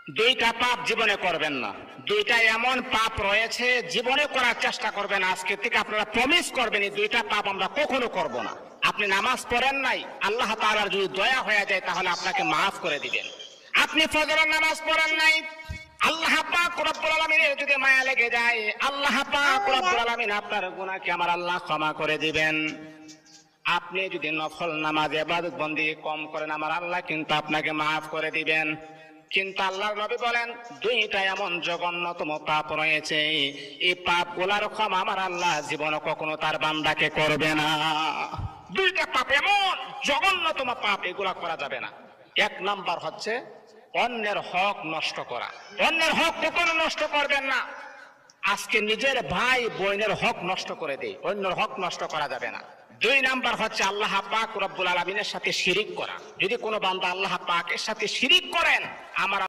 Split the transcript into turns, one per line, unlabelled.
দুইটা পাপ জীবনে করবেন না। দুইটা এমন পাপ রয়েছে জীবনে করার চেষ্টা করবেন, আজকে থেকে আপনারা প্রমিস করবেন এই দুইটা পাপ আমরা কখনো করব না। আপনি নামাজ পড়েন নাই, আল্লাহ তাআলার যদি দয়া হয়ে যায় তাহলে আপনাকে মাফ করে দিবেন। আপনি ফজরের নামাজ পড়েন নাই, আল্লাহ পাক রব্বুল আলামিনের যদি মায়া লেগে যায়, আল্লাহ পাক রব্বুল আলামিন আপনার গুনাহকে আমার আল্লাহ ক্ষমা করে দিবেন। আপনি যদি নফল নামাজ ইবাদত বন্দি কম করেন, আমার আল্লাহ কিন্তু আপনাকে মাফ করে দিবেন। কিন্তু আল্লাহর নবী বলেন দুইটা এমন জঘন্যতম পাপ রয়েছে, এই পাপগুলোর ক্ষমা আমার আল্লাহ জীবনে কখনো তার বান্দাকে করবে না। দুইটা পাপ এমন জঘন্যতম পাপ, এগুলা করা যাবে না। এক নাম্বার হচ্ছে অন্যের হক নষ্ট করা। অন্যের হক কখনো নষ্ট করবেন না। আজকে নিজের ভাই বোনের হক নষ্ট করে দেয়, অন্যের হক নষ্ট করা যাবে না। দুই নাম্বার হচ্ছে আল্লাহ পাক রব্বুল আলামিনের সাথে শিরিক করা। যদি কোনো বান্দা আল্লাহ পাকের সাথে শিরিক করেন, আমার